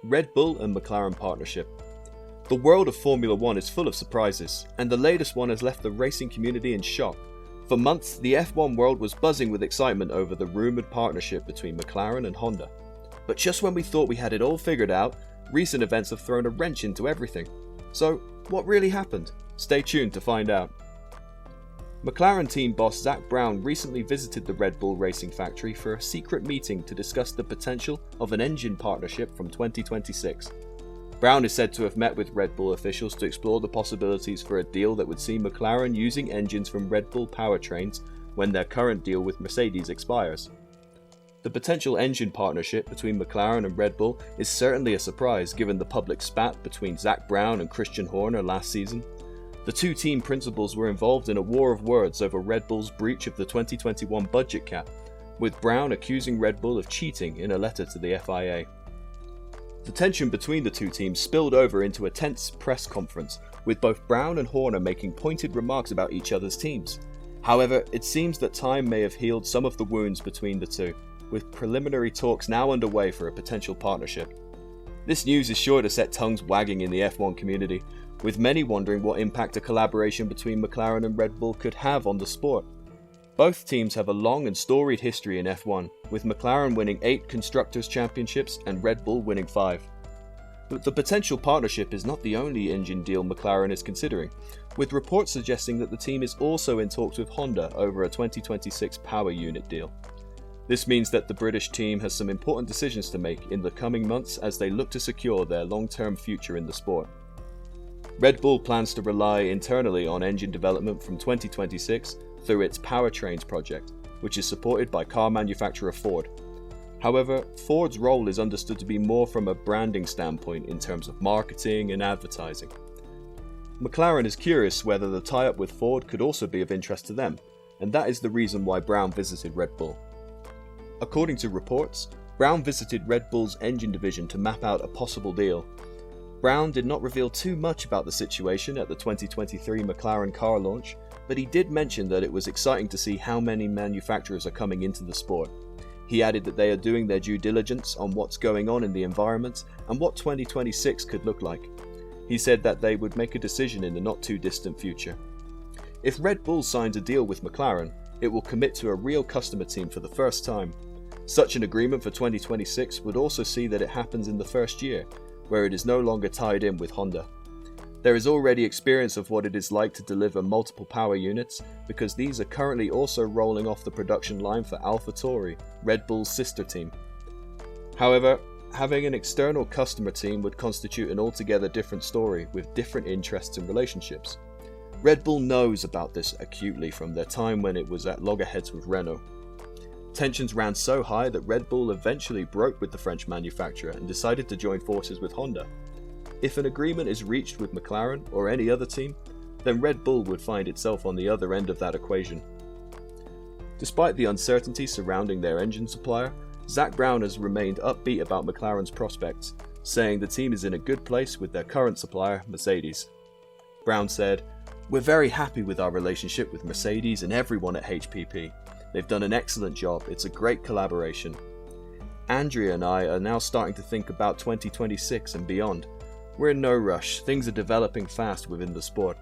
Red Bull and McLaren partnership. The world of Formula One is full of surprises, and the latest one has left the racing community in shock. For months, the F1 world was buzzing with excitement over the rumoured partnership between McLaren and Honda. But just when we thought we had it all figured out, recent events have thrown a wrench into everything. So, what really happened? Stay tuned to find out. McLaren team boss Zak Brown recently visited the Red Bull racing factory for a secret meeting to discuss the potential of an engine partnership from 2026. Brown is said to have met with Red Bull officials to explore the possibilities for a deal that would see McLaren using engines from Red Bull powertrains when their current deal with Mercedes expires. The potential engine partnership between McLaren and Red Bull is certainly a surprise given the public spat between Zak Brown and Christian Horner last season. The two team principals were involved in a war of words over Red Bull's breach of the 2021 budget cap, with Brown accusing Red Bull of cheating in a letter to the FIA. The tension between the two teams spilled over into a tense press conference, with both Brown and Horner making pointed remarks about each other's teams. However, it seems that time may have healed some of the wounds between the two, with preliminary talks now underway for a potential partnership. This news is sure to set tongues wagging in the F1 community, with many wondering what impact a collaboration between McLaren and Red Bull could have on the sport. Both teams have a long and storied history in F1, with McLaren winning 8 Constructors' Championships and Red Bull winning 5. But the potential partnership is not the only engine deal McLaren is considering, with reports suggesting that the team is also in talks with Honda over a 2026 power unit deal. This means that the British team has some important decisions to make in the coming months as they look to secure their long-term future in the sport. Red Bull plans to rely internally on engine development from 2026 through its Powertrains project, which is supported by car manufacturer Ford. However, Ford's role is understood to be more from a branding standpoint in terms of marketing and advertising. McLaren is curious whether the tie-up with Ford could also be of interest to them, and that is the reason why Brown visited Red Bull. According to reports, Brown visited Red Bull's engine division to map out a possible deal. Brown did not reveal too much about the situation at the 2023 McLaren car launch, but he did mention that it was exciting to see how many manufacturers are coming into the sport. He added that they are doing their due diligence on what's going on in the environment and what 2026 could look like. He said that they would make a decision in the not too distant future. If Red Bull signs a deal with McLaren, it will commit to a real customer team for the first time. Such an agreement for 2026 would also see that it happens in the first year, where it is no longer tied in with Honda. There is already experience of what it is like to deliver multiple power units, because these are currently also rolling off the production line for AlphaTauri, Red Bull's sister team. However, having an external customer team would constitute an altogether different story with different interests and relationships. Red Bull knows about this acutely from their time when it was at loggerheads with Renault. Tensions ran so high that Red Bull eventually broke with the French manufacturer and decided to join forces with Honda. If an agreement is reached with McLaren or any other team, then Red Bull would find itself on the other end of that equation. Despite the uncertainty surrounding their engine supplier, Zak Brown has remained upbeat about McLaren's prospects, saying the team is in a good place with their current supplier, Mercedes. Brown said, "We're very happy with our relationship with Mercedes and everyone at HPP. They've done an excellent job, it's a great collaboration. Andrea and I are now starting to think about 2026 and beyond. We're in no rush, things are developing fast within the sport.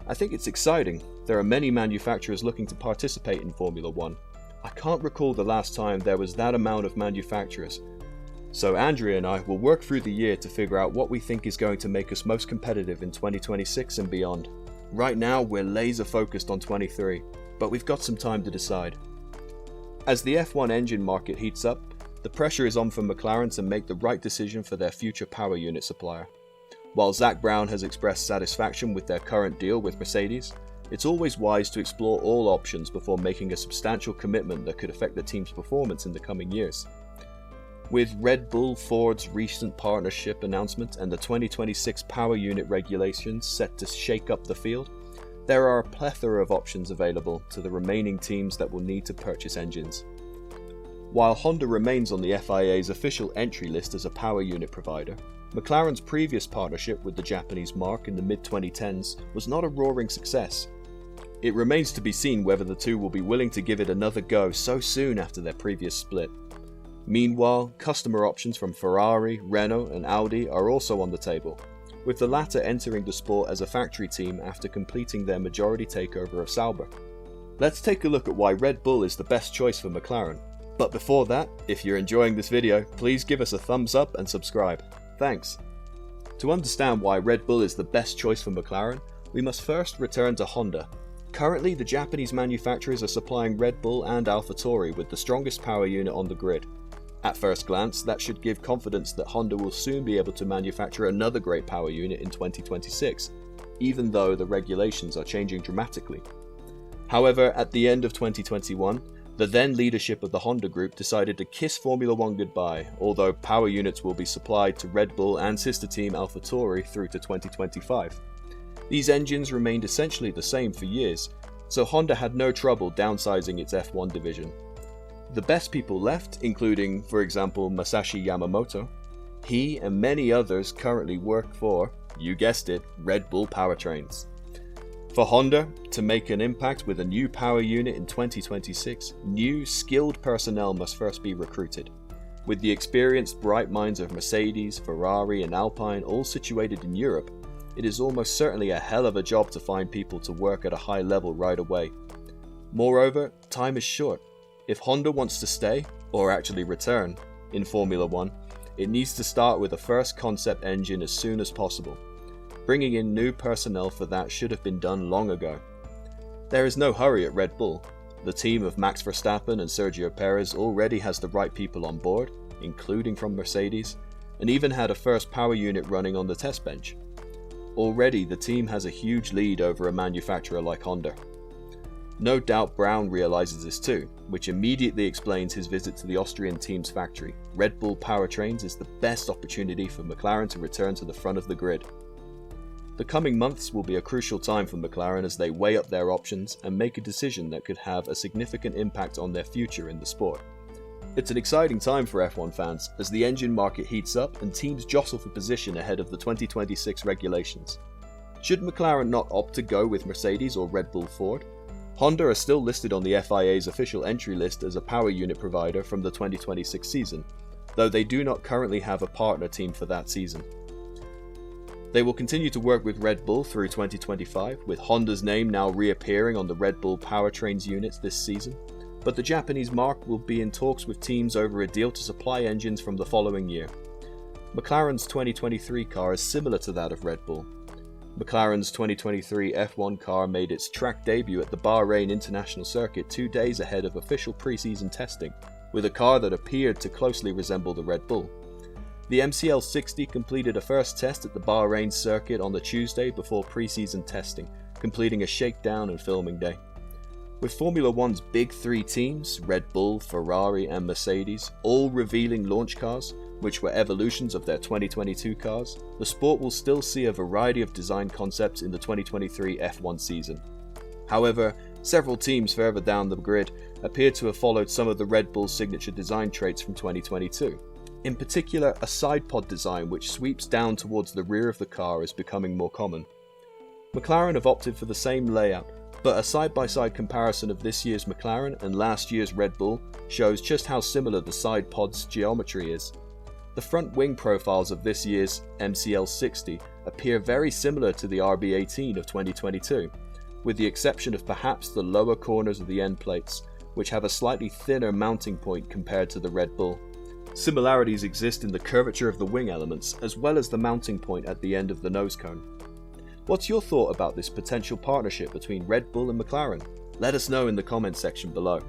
I think it's exciting. There are many manufacturers looking to participate in Formula One. I can't recall the last time there was that amount of manufacturers. So Andrea and I will work through the year to figure out what we think is going to make us most competitive in 2026 and beyond. Right now we're laser focused on 23, but we've got some time to decide." As the F1 engine market heats up, the pressure is on for McLaren to make the right decision for their future power unit supplier. While Zak Brown has expressed satisfaction with their current deal with Mercedes, it's always wise to explore all options before making a substantial commitment that could affect the team's performance in the coming years. With Red Bull Ford's recent partnership announcement and the 2026 power unit regulations set to shake up the field, there are a plethora of options available to the remaining teams that will need to purchase engines. While Honda remains on the FIA's official entry list as a power unit provider, McLaren's previous partnership with the Japanese marque in the mid-2010s was not a roaring success. It remains to be seen whether the two will be willing to give it another go so soon after their previous split. Meanwhile, customer options from Ferrari, Renault and Audi are also on the table, with the latter entering the sport as a factory team after completing their majority takeover of Sauber. Let's take a look at why Red Bull is the best choice for McLaren. But before that, if you're enjoying this video, please give us a thumbs up and subscribe. Thanks. To understand why Red Bull is the best choice for McLaren, we must first return to Honda. Currently, the Japanese manufacturers are supplying Red Bull and AlphaTauri with the strongest power unit on the grid. At first glance, that should give confidence that Honda will soon be able to manufacture another great power unit in 2026, even though the regulations are changing dramatically. However, at the end of 2021, the then leadership of the Honda Group decided to kiss Formula One goodbye, although power units will be supplied to Red Bull and sister team AlphaTauri through to 2025. These engines remained essentially the same for years, so Honda had no trouble downsizing its F1 division. The best people left, including, for example, Masashi Yamamoto, he and many others currently work for, you guessed it, Red Bull powertrains. For Honda to make an impact with a new power unit in 2026, new, skilled personnel must first be recruited. With the experienced bright minds of Mercedes, Ferrari and Alpine all situated in Europe, it is almost certainly a hell of a job to find people to work at a high level right away. Moreover, time is short. If Honda wants to stay, or actually return, in Formula One, it needs to start with a first concept engine as soon as possible. Bringing in new personnel for that should have been done long ago. There is no hurry at Red Bull. The team of Max Verstappen and Sergio Perez already has the right people on board, including from Mercedes, and even had a first power unit running on the test bench. Already the team has a huge lead over a manufacturer like Honda. No doubt Brown realizes this too, which immediately explains his visit to the Austrian team's factory. Red Bull powertrains is the best opportunity for McLaren to return to the front of the grid. The coming months will be a crucial time for McLaren as they weigh up their options and make a decision that could have a significant impact on their future in the sport. It's an exciting time for F1 fans as the engine market heats up and teams jostle for position ahead of the 2026 regulations. Should McLaren not opt to go with Mercedes or Red Bull Ford? Honda are still listed on the FIA's official entry list as a power unit provider from the 2026 season, though they do not currently have a partner team for that season. They will continue to work with Red Bull through 2025, with Honda's name now reappearing on the Red Bull powertrains units this season, but the Japanese marque will be in talks with teams over a deal to supply engines from the following year. McLaren's 2023 car is similar to that of Red Bull. McLaren's 2023 F1 car made its track debut at the Bahrain International Circuit 2 days ahead of official pre-season testing, with a car that appeared to closely resemble the Red Bull. The MCL 60 completed a first test at the Bahrain circuit on the Tuesday before pre-season testing, completing a shakedown and filming day. With Formula One's big three teams, Red Bull, Ferrari and Mercedes, all revealing launch cars, which were evolutions of their 2022 cars, the sport will still see a variety of design concepts in the 2023 F1 season. However, several teams further down the grid appear to have followed some of the Red Bull signature design traits from 2022. In particular, a side pod design which sweeps down towards the rear of the car is becoming more common. McLaren have opted for the same layout, but a side-by-side comparison of this year's McLaren and last year's Red Bull shows just how similar the side pod's geometry is. The front wing profiles of this year's MCL 60 appear very similar to the RB18 of 2022, with the exception of perhaps the lower corners of the end plates, which have a slightly thinner mounting point compared to the Red Bull. Similarities exist in the curvature of the wing elements, as well as the mounting point at the end of the nose cone. What's your thought about this potential partnership between Red Bull and McLaren? Let us know in the comments section below.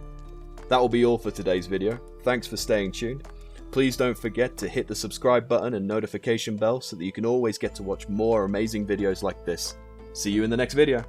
That will be all for today's video. Thanks for staying tuned. Please don't forget to hit the subscribe button and notification bell so that you can always get to watch more amazing videos like this. See you in the next video.